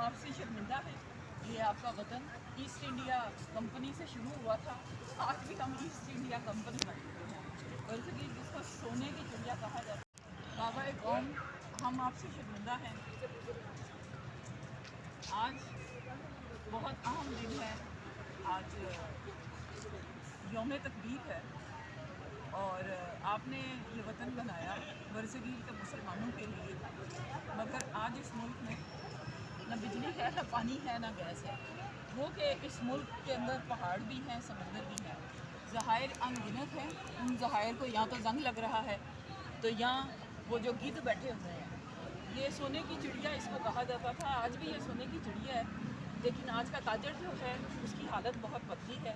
आपसे शर्मिंदा हैं। ये आपका वतन ईस्ट इंडिया कंपनी से शुरू हुआ था, आज भी हम ईस्ट इंडिया कंपनी बन चुके हैं। बल्कि जिसको सोने की चिड़िया कहा जाता है। बाबा कौम, हम आपसे शर्मिंदा हैं। आज बहुत अहम दिन है, आज यौम तकबीर है और आपने ये वतन बनाया बरसगीर के मुसलमानों के लिए, मगर आज इस मुल्क में न बिजली है, न पानी है, न गैस है। वो कि इस मुल्क के अंदर पहाड़ भी हैं, समंदर भी हैं, ज़हायर अनगिनत हैं। उन ज़हायर को यहाँ तो जंग लग रहा है, तो यहाँ वो जो गिद्ध बैठे हुए हैं, ये सोने की चिड़िया इसको कहा जाता था। आज भी ये सोने की चिड़िया है, लेकिन आज का ताजर जो है उसकी हालत बहुत पतली है।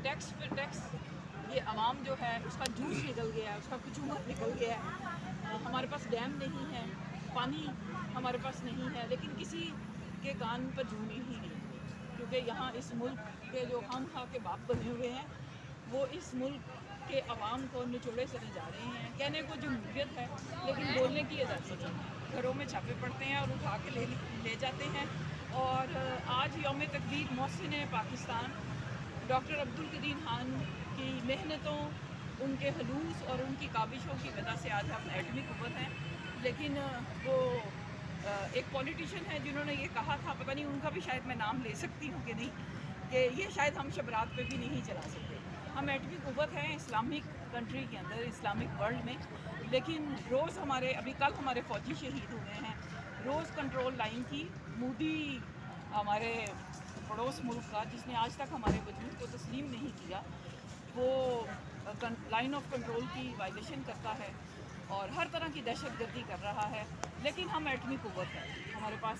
टैक्स पे टैक्स, ये आवाम जो है उसका जूस निकल गया है, उसका कुचूमर निकल गया है। हमारे पास डैम नहीं है, पानी हमारे पास नहीं है, लेकिन किसी के कान पर जू ही नहीं, क्योंकि यहाँ इस मुल्क के जो हम खा के बाप बने हुए हैं, वो इस मुल्क के आवाम को निचोड़े चले जा रहे हैं। कहने को जमहूरियत है, लेकिन बोलने की आज़ादी नहीं। घरों में छापे पड़ते हैं और उठा के ले जाते हैं। और आज यौम तकबीर मोहसिन पाकिस्तान डॉक्टर अब्दुल कदीर खान की मेहनतों, उनके हलूस और उनकी काबिशों की वजह से आज हम एटमी कुव्वत हैं। लेकिन वो एक पॉलिटिशियन है जिन्होंने ये कहा था, पता नहीं उनका भी शायद मैं नाम ले सकती हूँ कि नहीं, कि ये शायद हम शबरात पे भी नहीं चला सकते। हम एटमी कुव्वत हैं इस्लामिक कंट्री के अंदर, इस्लामिक वर्ल्ड में, लेकिन रोज़ हमारे, अभी कल हमारे फ़ौजी शहीद हुए हैं। रोज़ कंट्रोल लाइन की मोदी, हमारे पड़ोस मुल्क का, जिसने आज तक हमारे वजूद को तस्लीम नहीं किया, वो लाइन ऑफ कंट्रोल की वायलेशन करता है और हर तरह की दहशतगर्दी कर रहा है। लेकिन हम एटमी कुव्वत है, हमारे पास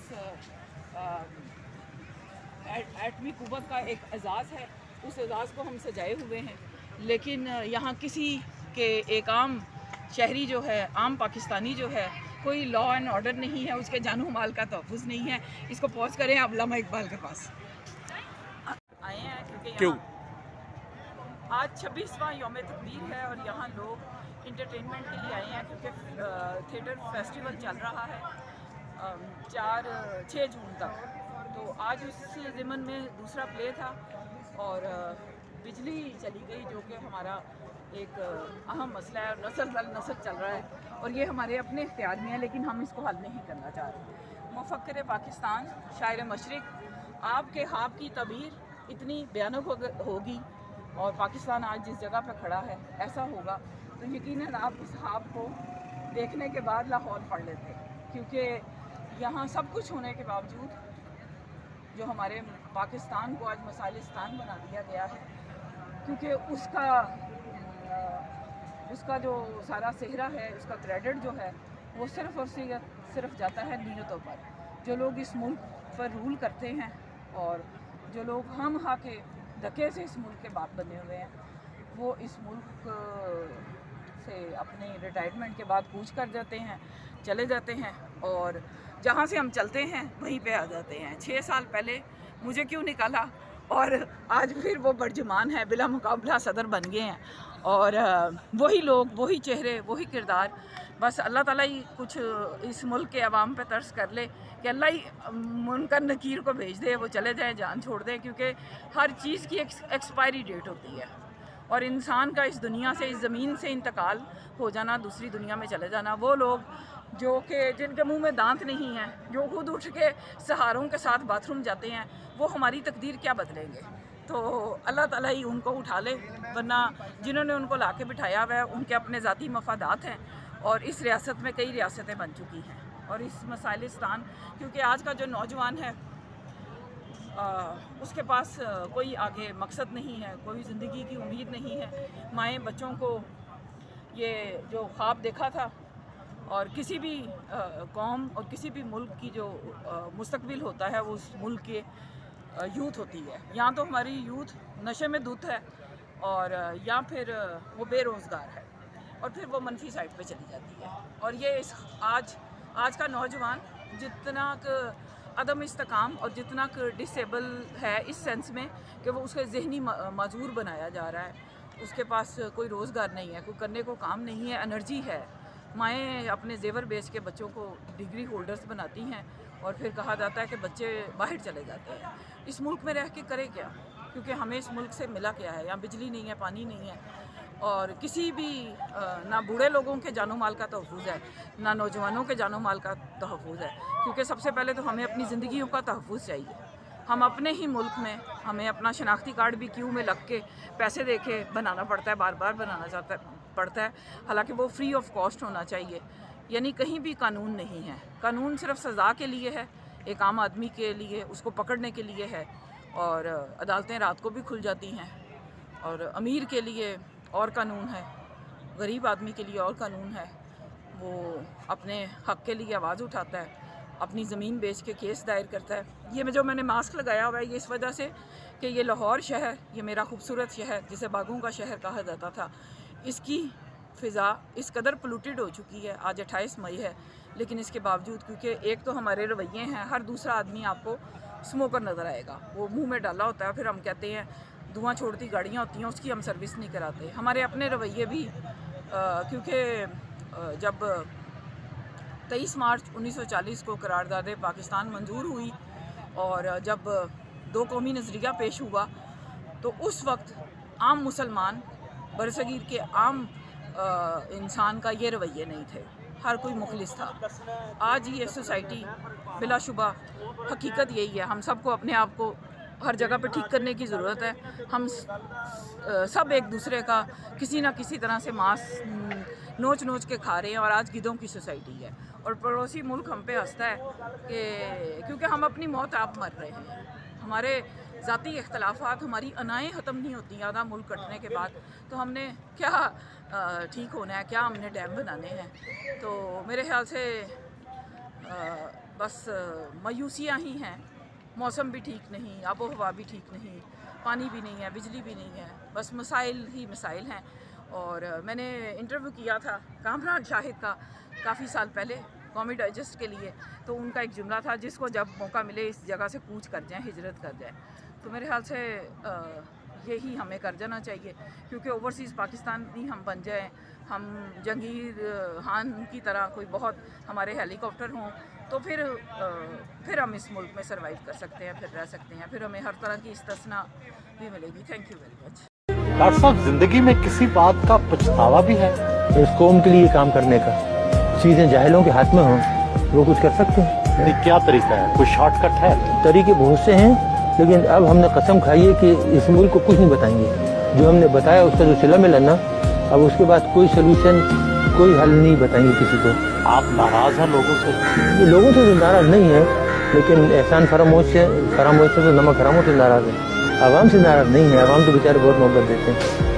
एटमी कुव्वत का एक एजाज़ है, उस एजाज़ को हम सजाए हुए हैं। लेकिन यहाँ किसी के एक आम शहरी जो है, आम पाकिस्तानी जो है, कोई लॉ एंड ऑर्डर नहीं है, उसके जानू माल का तहफ़्फ़ुज़ नहीं है। इसको पॉज करें आप अल्लामा इकबाल के पास आए हैं, क्योंकि आज 26वां यौम तकबीर है और यहाँ लोग इंटरटेनमेंट के लिए आए हैं, क्योंकि थिएटर फेस्टिवल चल रहा है 6 जून तक। तो आज उस ज़िमन में दूसरा प्ले था और बिजली चली गई, जो कि हमारा एक अहम मसला है और नस्ल दर नस्ल चल रहा है और ये हमारे अपने इख्तियार में है, लेकिन हम इसको हल नहीं करना चाह रहे। मुफक्किर पाकिस्तान, शायर मशरिक़, आपके ख्वाब की तबीर इतनी भयानक होगी और पाकिस्तान आज जिस जगह पर खड़ा है ऐसा होगा, तो यकीनन आप इस ख्वाब को देखने के बाद लाहौर पढ़ लेते, क्योंकि यहाँ सब कुछ होने के बावजूद जो हमारे पाकिस्तान को आज मसालिस्तान बना दिया गया है, क्योंकि उसका जो सारा सेहरा है, उसका क्रेडिट जो है, वो सिर्फ़ और सिर्फ जाता है नीयतों पर। जो लोग इस मुल्क पर रूल करते हैं और जो लोग हम खा के धक्के से इस मुल्क के बाप बने हुए हैं, वो इस मुल्क से अपने रिटायरमेंट के बाद कूच कर जाते हैं, चले जाते हैं और जहाँ से हम चलते हैं वहीं पे आ जाते हैं। 6 साल पहले मुझे क्यों निकाला और आज फिर वो बर्जमान है, बिला मुकाबला सदर बन गए हैं और वही लोग, वही चेहरे, वही किरदार। बस अल्लाह ताला ही कुछ इस मुल्क के अवाम पे तरस कर ले कि अल्लाह ही मुनकर नकीर को भेज दे, वो चले जाएं, जान छोड़ दें, क्योंकि हर चीज़ की एक्सपायरी डेट होती है और इंसान का इस दुनिया से, इस ज़मीन से इंतकाल हो जाना, दूसरी दुनिया में चले जाना। वो लोग जो कि जिनके मुंह में दांत नहीं हैं, जो खुद उठ के सहारों के साथ बाथरूम जाते हैं, वो हमारी तकदीर क्या बदलेंगे? तो अल्लाह ताला ही उनको उठा ले, वरना जिन्होंने उनको ला के बिठाया हुआ है उनके अपने ज़ाती मफादात हैं और इस रियासत में कई रियासतें बन चुकी हैं और इस मसाइलिस्तान, क्योंकि आज का जो नौजवान है उसके पास कोई आगे मकसद नहीं है, कोई ज़िंदगी की उम्मीद नहीं है। माएँ बच्चों को ये जो ख्वाब देखा था और किसी भी कौम और किसी भी मुल्क की जो मुस्तकबिल होता है वो उस मुल्क के यूथ होती है। यहाँ तो हमारी यूथ नशे में धुत है और या फिर वो बेरोज़गार है और फिर वो मनफी साइड पे चली जाती है। और ये आज का नौजवान जितना अदम इस्तेकाम और जितना डिसेबल है इस सेंस में कि वो उसके ज़हनी माजूर बनाया जा रहा है, उसके पास कोई रोज़गार नहीं है, कोई करने को काम नहीं है, एनर्जी है। माएँ अपने जेवर बेच के बच्चों को डिग्री होल्डर्स बनाती हैं और फिर कहा जाता है कि बच्चे बाहर चले जाते हैं। इस मुल्क में रह के करें क्या, क्योंकि हमें इस मुल्क से मिला क्या है। यहाँ बिजली नहीं है, पानी नहीं है, और किसी भी ना बूढ़े लोगों के जानो माल का तहफ़्फ़ुज़ है, ना नौजवानों के जानो माल का तहफ़्फ़ुज़ है। क्योंकि सबसे पहले तो हमें अपनी ज़िंदगियों का तहफ़्फ़ुज़ चाहिए। हम अपने ही मुल्क में हमें अपना शनाख्ती कार्ड भी क्यू में लग के पैसे दे के बनाना पड़ता है, बार बार बनाना पड़ता है, हालांकि वो फ्री ऑफ कॉस्ट होना चाहिए। यानी कहीं भी कानून नहीं है। कानून सिर्फ सज़ा के लिए है, एक आम आदमी के लिए, उसको पकड़ने के लिए है। और अदालतें रात को भी खुल जाती हैं, और अमीर के लिए और कानून है, गरीब आदमी के लिए और कानून है। वो अपने हक़ के लिए आवाज़ उठाता है, अपनी ज़मीन बेच के केस दायर करता है। ये जो मैंने मास्क लगाया हुआ है, ये इस वजह से कि ये लाहौर शहर, ये मेरा खूबसूरत शहर जिसे बागों का शहर कहा जाता था, इसकी फ़िज़ा इस कदर पोल्यूटेड हो चुकी है। आज 28 मई है, लेकिन इसके बावजूद, क्योंकि एक तो हमारे रवैये हैं, हर दूसरा आदमी आपको स्मोकर नज़र आएगा, वो मुंह में डाला होता है, फिर हम कहते हैं धुआं छोड़ती गाड़ियाँ होती हैं, उसकी हम सर्विस नहीं कराते। हमारे अपने रवैये भी, क्योंकि जब 23 मार्च 1940 को करारदाद पाकिस्तान मंजूर हुई और जब दो कौमी नज़रिया पेश हुआ, तो उस वक्त आम मुसलमान, बरसगीर के आम इंसान का ये रवैये नहीं थे, हर कोई मुखलिस था। आज ये सोसाइटी बिलाशुबा हकीकत यही है, हम सबको अपने आप को हर जगह पे ठीक करने की ज़रूरत है। हम सब एक दूसरे का किसी ना किसी तरह से मांस नोच नोच के खा रहे हैं, और आज गिद्धों की सोसाइटी है, और पड़ोसी मुल्क हम पे हंसता है कि क्योंकि हम अपनी मौत आप मर रहे हैं। हमारे ज़ाती इख्तलाफात, हमारी अनाएँ ख़त्म नहीं होती आधा मुल्क कटने के बाद, तो हमने क्या ठीक होना है, क्या हमने डैम बनाने हैं। तो मेरे ख्याल से बस मायूसियाँ ही हैं। मौसम भी ठीक नहीं, आबो हवा भी ठीक नहीं, पानी भी नहीं है, बिजली भी नहीं है, बस मसाइल ही मसाइल हैं। और मैंने इंटरव्यू किया था कामरान शाहिद का काफ़ी साल पहले कौमी डाइजेस्ट के लिए, तो उनका एक जुमला था, जिसको जब मौका मिले इस जगह से कूच कर जाएं, हिजरत कर जाएं। तो मेरे ख्याल से यही हमें कर जाना चाहिए, क्योंकि ओवरसीज़ पाकिस्तानी हम बन जाएं, हम जंगीर खान की तरह कोई बहुत हमारे हेलीकॉप्टर हों, तो फिर हम इस मुल्क में सर्वाइव कर सकते हैं, फिर रह सकते हैं, फिर हमें हर तरह की इस्तिस्ना भी मिलेगी। Thank you very much. Doctor साहब, जिंदगी में किसी बात का पछतावा भी है? इस कौम के लिए काम करने का, चीजें जाहिलों के हाथ में हों, वो कुछ कर सकते हैं। क्या तरीका है, कोई शॉर्टकट है? तरीके बहुत से हैं, लेकिन अब हमने कसम खाई है कि इस मुल्क को कुछ नहीं बताएंगे। जो हमने बताया उसका जो सिला मिला ना, अब उसके बाद कोई सोल्यूशन, कोई हल नहीं बताएंगे किसी को। आप नाराज हैं लोगों से? लोगों से तो नाराज नहीं है, लेकिन एहसान फरामोश से तो नमक हरामों से नाराज है। आवाम से नाराज नहीं है, आवाम तो बेचारे बहुत मोहब्बत देते हैं।